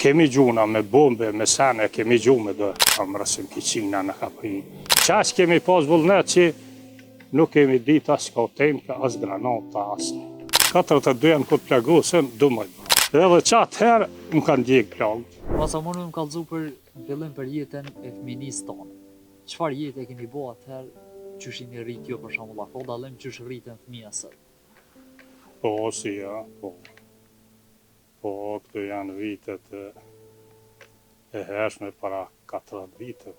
Kemi gjuna me bombe, me sene, kemi gjume do amrasim kiqina në kapri. Qash kemi pas vullnet që nuk kemi dit as kautemka, as granata, as. 42 janë këtë plagosën, du më do. Edhe qatë herë më kanë djekë plagë. Masa më më kallëzu për fillim për jetën e fëminisë tonë. Çfarë jetë e keni bo atëherë, qysh jeni rrit jo për shembull, ka dallim qysh rritën fëmija sot? Po, si ja, po. Po, këto janë vitet e hershme para 40 vite.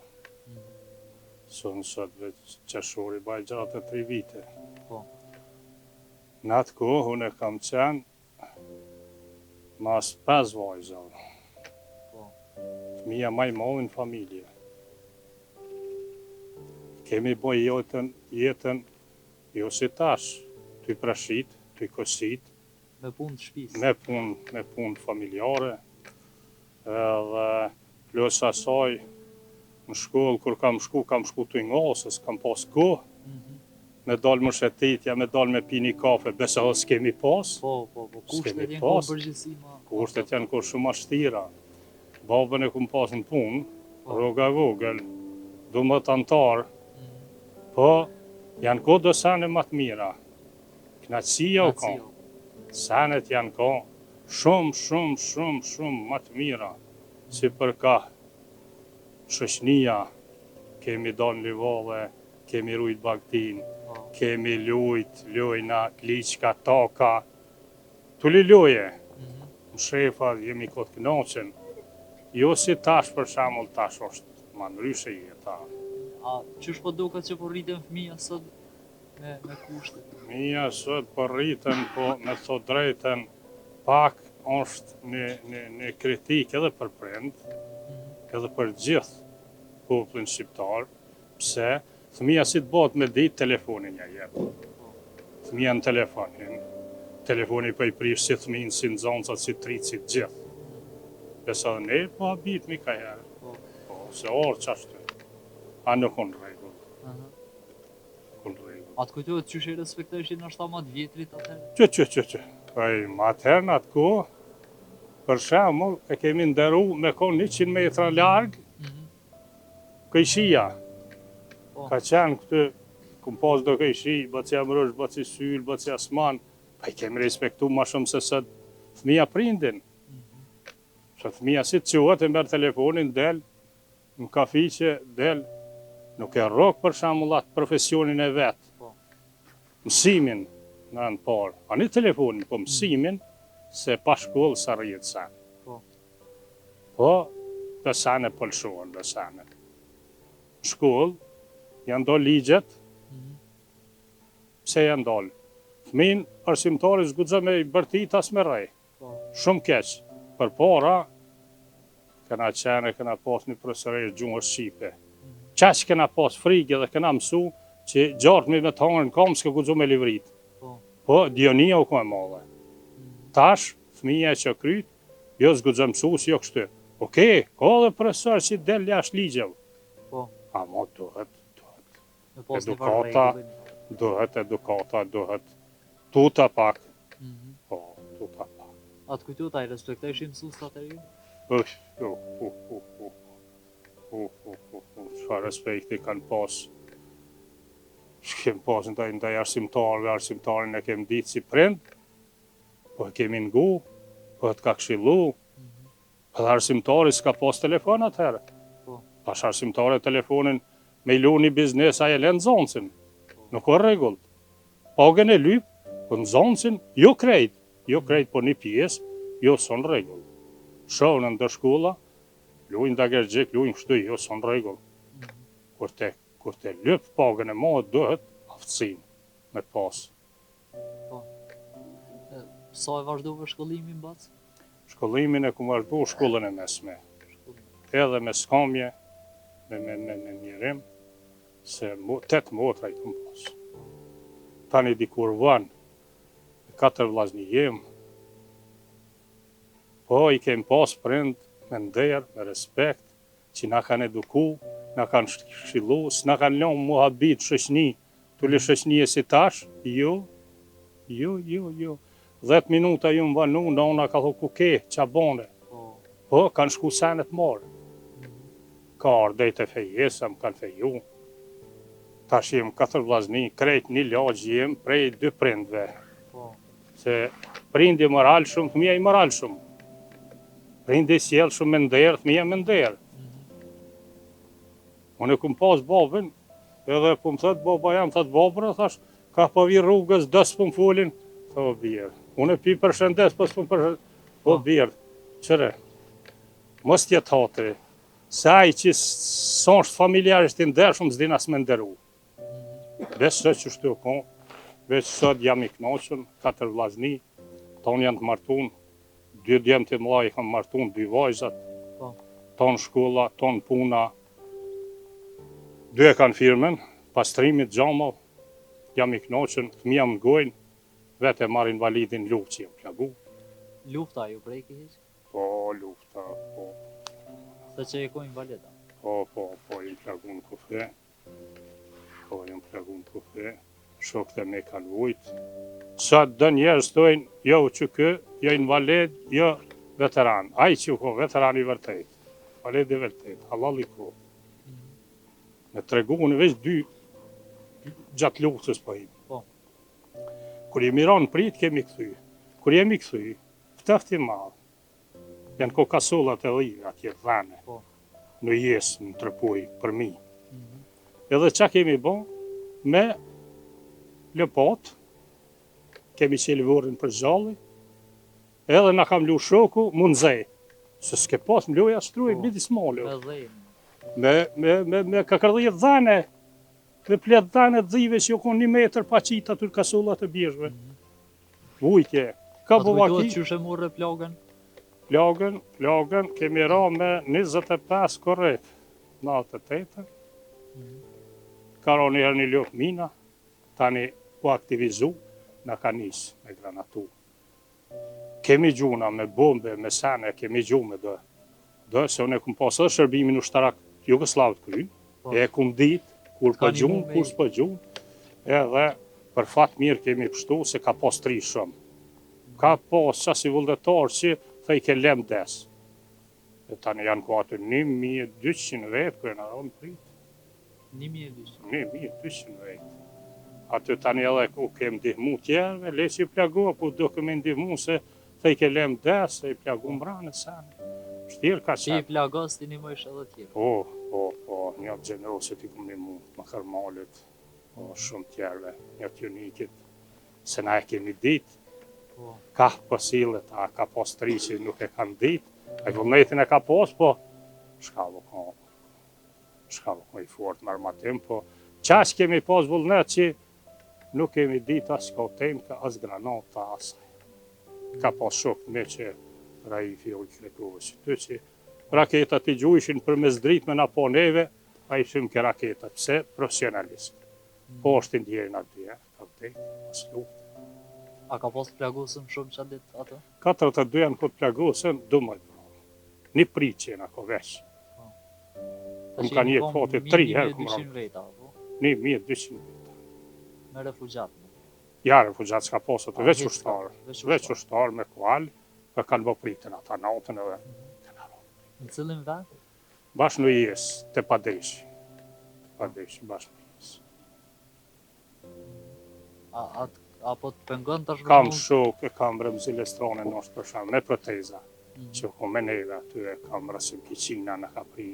Sonë sot veç qeshori baj gjatë 3 vite. Po. Në atë kohë unë e kam qenë mas 5 vajza. Po. Fëmija maj madhe në familje. Kemi boj jetën jo si tash, ty prashit, ty kosit, Me punë të shtëpisë. me punë familjare, edhe plus asaj në shkollë, kur kam shku të ngosës, kam pas kohë, me dalë më shetetja, me dalë me pini kafe, besa dhe s'kemi pas. Po, kushtet S'kemi janë pas. kohë përgjithësi ma. Kushtet janë kohë shumë ashtira. Babën e kum pas në punë, Po. rroga vogël, 12 antar, po janë kohë do sene më të mira. Knaqësia u ka. Senet janë ka shumë më të mira, si për ka shoqënia, kemi dalë në livove, kemi rujt bagtin, kemi lujna, kliqka, taka, tulli loje, në shefa jemi këtë kënaqen, jo si tash për shembull tash është ma ndryshe jeta. A qysh po duket që po rritën fëmija sot me kushtet? Fëmija sot po rritën, po me thot drejten, pak është një kritik edhe për prind, edhe për gjithë popullin shqiptar, pse fëmija si të bëhet me ditë telefonin ja jetë. Fëmija në telefoni për i prish si fëmijën, si nxënësat, si tritë, si gjithë. Besa dhe ne, po habit mi ka herë. Po, se orë qashtu. A nuk unë regull. Atë kujtohet qysh e respektojshin nështë ta ma të vjetrit atëherë? Që. Ma atëherë në atë kohë, për shembull, e kemi nderu me konë 100 metra largë, këjshia. Ka qenë këtë, kum pas do këjshi, bëcja mërësh, bëci syl, bëci asman, pa i kemi respektu ma shumë se sëtë fëmija prindin. Se fëmija si të quhet e mberë telefonin, del, në kafiqe, del, nuk e rrok për shembull atë profesionin e vetë. Mësimin në në parë, a një telefonin, po mësimin, se pa shkollë sa rritë sen. Po, dhe sene pëlshohen, dhe sene. Në shkollë, janë do ligjet, pse janë dollë. Fëmin, arsimtari zgudzë me i bërtit as me rej. Shumë keq. Për para, këna qene, këna pas një profesoresh gjuhës shqipe. Qeq këna pas frikë dhe këna mësu, që gjartë me të hangër në kam s'ka guxu me livrit. Po, dionia u ka e madhe. Tash, fëmija e që kryt, jo s'guxu mësu si jo kështu. Okej, ka dhe profesor që del jashtë ligjev. Ama edukata, duhet tuta pak. Po, tuta pak. Atë kujtohet, a i respektojshin mësuesat atëherë? Çfarë respekti kanë pas. Kem pas në taj arsimtarin e kem ditë si prind, po e kemi ngu, po e të ka këshillu, edhe arsimtari s'ka pas telefon atëherë. Tash arsimtari telefonin me i lu një biznes a e le nxënësin, nuk o regull. Pagën e lyp, po nxënësin, jo krejt, po një pjesë, jo son regull. Shohën në ndërshkolla, lujnë dagergjik, lujnë kështu, jo son regull. Kur të lyp pagën e madhe, duhet aftësin me pas. Sa e vazhdove shkollimin bac? Shkollimin e ku vazhdu shkollën e mesme. Edhe me skamje, me njerim, se 8 motra i kum pas. Tani dikur vanë, 4 vllazni jem, po i kem pas prind me nder, me respekt, që na kanë eduku, na kanë këshillu, s'na kanë lënë mu habit shoqni, tulli shoqnie si tash, jo. 10 minuta ju më vanu, nona ka thonë ku ke, qa bone. Po, kanë shku senet marë. Ka ardhej të fejesa, më kanë feju. Tash jem 4 vllazni, krejt një lagjë jem prej 2 prindve. Po, Se prindi moral shumë, fëmija i moral shumë. Prindi sjell shumë me nder, fëmija me nder. Unë e kum pas babën, edhe po më thot baba jam, thot babra, thash, ka pa vi rrugës, dës po më folin, tho birë. Unë e pi përshëndes, po s'po përshëndes, po birë, qëre, mos tjetë hatri, se ai që s'është familjarisht i ndershëm, s'din as me nderu. Besë që shtu kon, veç sot jam i knoqën, 4 vllazni, tonë janë të martun, 2 djemë të mëllaj kam martun, 2 vajzat, po, tonë shkolla, tonë puna, 2 e kanë firmen, pastrimit gjamov, jam i knoqën, fëmija më ngojnë, vete marrin validin luftë që jem plagu. lufta ju preki hiç? Po, lufta, po, Se që e kojnë valeta. po, jem plagu në kufe, shokët e me kanë vujtë. Sa dë njerëz thojnë, jo që kë, jo invalid, jo veteran. Ai që ko veteran i vërtet, invalid i vërtet, halal i ko. Me tregu unë veç 2 gjatë luftës po im. Po. Kur jemi ranë prit, kemi këthy. Kur jemi këthy, ftëfti madhë. Janë kokasollat e dhive atje dhane. Po. Në jesë, në tërpoj, për mi. Edhe qa kemi bo, me lëpat, kemi qeli vorin për gjalli, edhe na kam lu shoku, mund zej. Se s'ke pas më loja struj, Po. midis malo. Me dhejnë. Me kakardhjet dhane, dhe plet dhane dhive që jo kon 1 metër pa qita të kasullat e bjeshve. Vujtje. Ka Po të kujtohet bovaki, qyshe morre plagën? plagën, kemi ra me 25 korrekt, 98. Ka ra njëherë një lop mina, tani po aktivizu, na ka nisë me granatu. Kemi gjuna me bombe, me sene, kemi gju me dë. Dë, se unë e kum pasë edhe shërbimin ushtarak Jugoslavët kryn, Po. e kum dit, kur Ka po një gjun, mume kur s'po gjun, edhe për fat mirë kemi pështu se ka pas 3 shumë. Ka pas qasi vullnetar që thej ke lem des. E tani janë ku aty 1200 vetë, kërë në ronë prit. 1200. 1200 vetë. Aty tani edhe ku kem ndihmu tjerve, le që i plagua, po do kemi ndihmu se thej ke lem des, se i plagu mbrane sani. Shtirë ka Ti i qatë. plagos ti një mëjsh edhe tjera. Po, një gjenerosit i kum ndihmu, më kërmalit, po shumë tjerve, një tjunikit, se na e kemi ditë, Po. ka pësillet, a ka pas 3 që nuk e kanë ditë, a i vullnetin e ka pas, po shka vë i fort më armatim, po qash kemi pas vullnet që nuk kemi ditë as kautemka, as granata, asaj. Ka pas shok me që Raifi u i Krekovës që ty që raketat i gjujshin për mes dritë me na po neve, a i shumë ke raketat, pse profesionalist. Po është i ndjerin aty, ka vdek, as luft. A ka pas plagosëm shumë që ditë atë? 42 janë këtë plagosën, 12 pranë. Një prit që jena ko vesh. Unë ka një fati 3 herë këmë 1200 veta, po? 1200 veta. Me refugjat. Ja, refugjat s'ka pas atë, veç hiç ushtarë. veç Veç ushtarë me kual, ka kanë bo pritën ata natën edhe. Në cilin vend? Bash në jesë, të padeshi. Padeshi, bash në jesë. Apo të pengon të Kam shok, e kam Remzile Strone në është për shumë, me proteza. Që ku me neve aty e kam Rasim Kiqina në ka pri,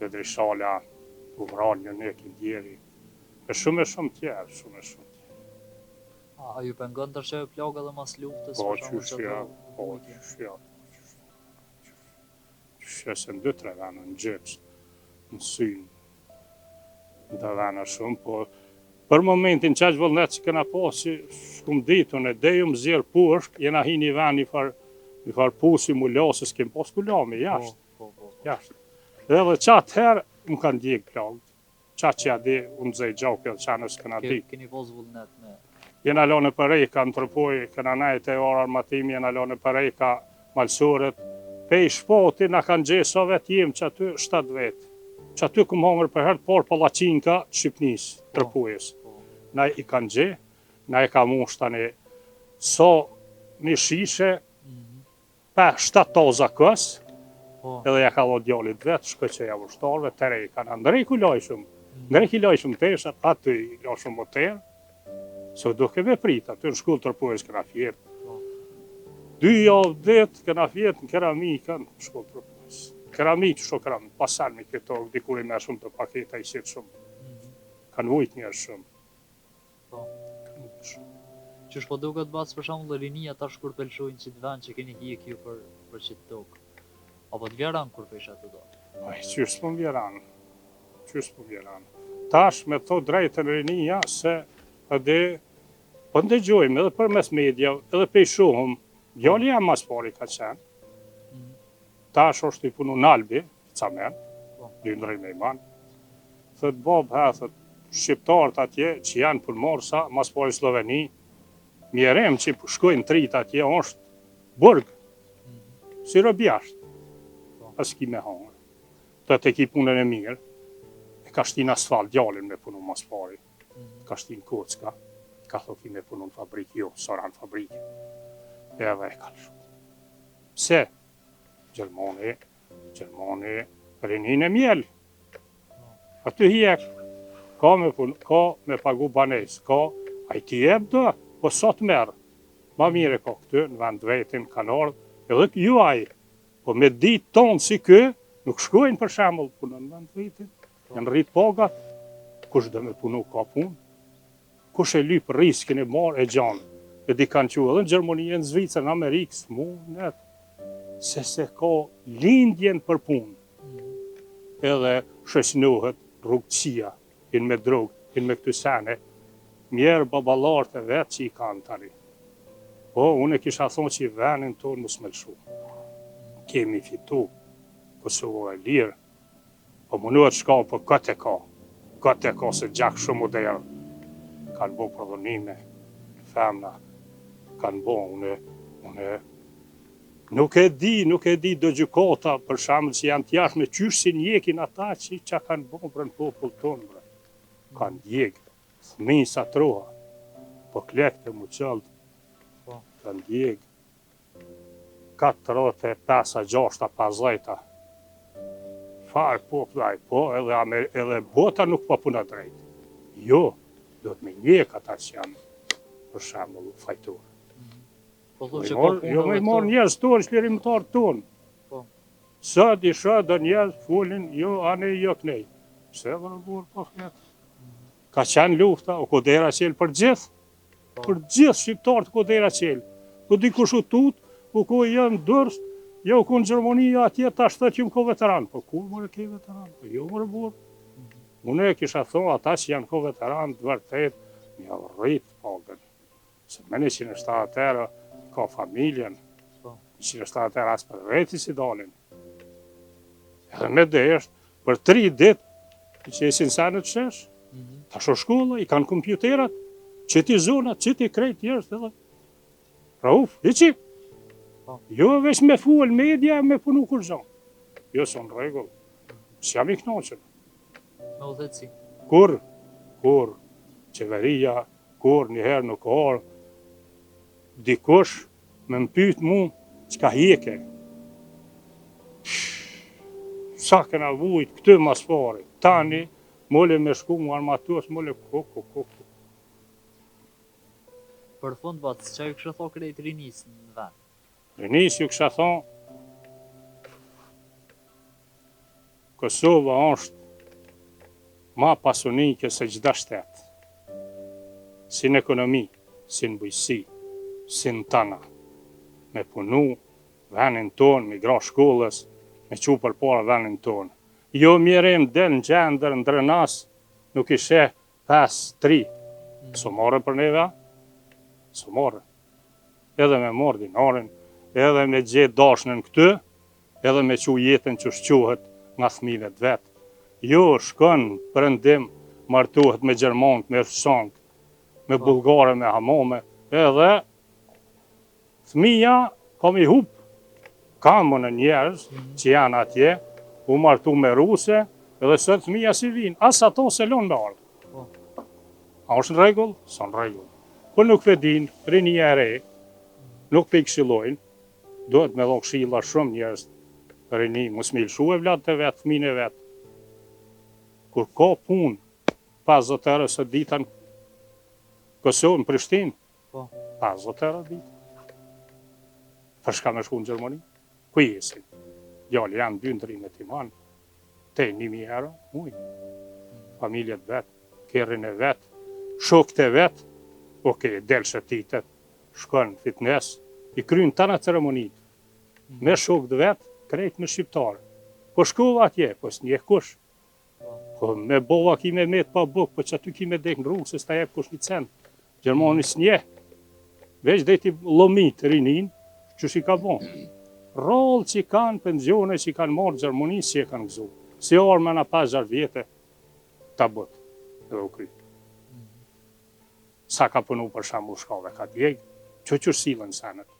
Bedri Shala, Uvraljo, ne Kindjeri. E shumë tjerë, shumë tjerë. A ju pengon të shë plagë dhe mas luftës? Po, për shembull, qyshja, që po, të- qyshja. Qyshja se në 2-3 vene, në gjeps, në synë. Në vene shumë, po për momentin qaq vullnet që këna po, që shkum ditën e deju më zirë pushk, jena hi një ven një far pusi mu lasës, kem pas ku lami, jashtë, Po. jashtë. Edhe qatë herë më kanë djekë plagët. Qatë që ja di, unë zej gjaukë edhe qanës këna di. Keni pas vullnet me... Jena lone për rejka në tërpoj, këna najt e orë armatimi, jena lone për rejka malësorët. Pe i shpoti na kanë gjeso vetë jem që aty 7 vetë. Që aty këmë hongër për herë por palacinka të Shqipnis, tërpojës. Po. Na i kanë gje, na i ka mush tani so një shishe, pa 7 toza kës, Po. edhe ja ka dho djallit vetë, shkëqeja ushtarëve, të rej kanë ndrej ku lajshëm. Ndrej i lajshëm teshat, aty i lajshëm moter, se duke me prit, aty në shkullë tërpojës këna fjetë. Po. 2 javë det këna fjetë në keramikën, në shkullë tërpojës. Keramikë që keramikë, pasarmi këto, dikur i me shumë të paketa i sitë shumë. Kanë vujt njerë shumë. Po. Kanë vujt shumë. Qysh po duket bas për shembull rinia tash kur pelshojnë qitë vend që keni hijek ju për qitë tokë. Apo të vjeran kur pesha të do? Aj, qysh s'po vjeran. Qysh s'po vjeran. Tash me thot drejtën rinia se edhe po ndëgjojmë edhe përmes media, edhe pe shohëm, djali jam mas pari ka qenë. Tash është i punu në Albi, Camen, Lindrej me iman. Thët Bob thët shqiptarët atje që janë për morsa, mas pari Sloveni, mjerem që shkojnë trit atje, është burg, si rëbjasht, as ki me hangë. Të të ki punën e mirë, e ka shtin asfalt djalin me punu mas pari, ka shtin kocka, ka thot ki me punu në fabrikë, jo, soran fabrikë, edhe e ka lëshu. Pse? Gjermani, rinin e mjel. Aty hjek, ka me pagu banes, ka, a i ti jep do, po sot merë. Ma mire ka këty, në vend vetin, kanë ardhë, edhe juaj, po me ditë tonë si kë, nuk shkojnë për shembull punën në vend vetin, janë rritë pagat, kush dhe me punu ka punë, kush e lypë riskin e marë e gjanë, e di kanë që edhe në Gjermani, në Zvicër, në Amerikë, s'mundet, se ka lindjen për punë, edhe shëshnohet rrugësia, in me drogë, in me këtë sene, mjerë babalartë e vetë që i kanë tani. Po, unë e kisha thonë që i venin tonë mos me lëshu. Kemi fitu, Kosovo e lirë, po munuat shka, po këtë e ka se gjak shumë modernë. Kanë bo prodhonime, femna, kanë bo, une nuk e di do gjykata për shembull që janë t'jashtë me qysh si njekin ata që kanë bo për në popull tonë, bre. Kanë djegë, thmi sa troha, po klekte mu qëllë, kanë djegë, 45-50, farë po, edhe bota nuk po puna drejtë. Jo, do të me njek ata që janë, për shembull, fajtorë. Jo me marë njerës tonë, shlirimtarë tonë. Sot i shë njerës folin, jo, ane jo kënej. Pse dhe në burë po fletë? Ka qenë lufta, o kodera qelë për gjithë shqiptarët kodera qelë. Po dikush u tutë, u ko janë dërst, jo u ko në Gjermani, atje ta shtë që më ko veteran. Po kur mërë ke veteran? Po jo mërë burë. Unë e kisha thonë, ata që janë ko veteran, të vërtet, një rritë pagën. Se me 170 ka familjen, 170 asë për veti si dalin. Edhe me deshtë, për 3 ditë, që e sinsenë të shesh, ta shë shkolla, i kanë kompjuterat, që ti zonat, që ti krejt jeshtë edhe. Rauf, i që? Jo veç me full media, me punu kur zonë. Jo, së në regull. Së jam i knoqën. Me u dheci. Kur, qeveria, kur njëherë nuk orë, dikush me mpyt mu, qka hjeke. Sa këna vujt, këtë mas pari, tani, mole me shku mu armatuas, mole ko. Për fund, batës, që ju kështë tho krejt rinis në vend? Rinis ju kështë thonë, Kosova është ma pasunike se gjitha shtetë. Si në ekonomi, si në bujësi, si në tana. Me punu venin tonë, me gra shkollës, me që për para venin tonë. Jo mjerim del në gjendër, në drenas, nuk ishe 5-3. Së marë për neve? Së marë. Edhe me marë dinarin, edhe me gjithë dashnën këtë, edhe me që jetën që shquhet nga thmive të vetë. Jo shkën përëndim, martohet me Gjermanët, me Rusanët, me Bulgare, me Hamame, edhe thmija kam i hupë. Kam në njerës që janë atje, u martu me Ruse, edhe sot thmija si vinë, as ato se lonë me ardhë. A është në regull? Sa në regull. Po nuk vedin, rinia e re, nuk pe i këshilojnë, duhet me dhonë këshilla shumë njerës rini, mos me lëshu e vlad të vetë, fëmijën e vetë. Kur ka punë, 50 euro së ditën, Kosovë, në Prishtinë, Po. 50 euro ditë. Për shka me shku në Gjermani? Ku jesin? Djali janë 2 ndrimet i manë, te 1.000 euro, muj. Familjet vetë, kerrin e vetë, shokët e vetë, delë shëtitet, shkon fitness, i krynë tana ceremonitë, me shokët vetë, krejt me shqiptarë. Po shkova atje, po s'njeh kush. Po me bova ki me met pa buk, po që aty ki me dek në rrugë, se s'ta jep kush një cent. Gjermani s'njeh. Veç dhe ti lomit rinin, që shi ka bon. Rollë që i kanë, penzione që i kanë marrë Gjermani, si e kanë gëzu. Si arma na 50 vjetë, ta bët, edhe u kry. Sa ka punu për shamu shkave ka djegë, që silën sanët.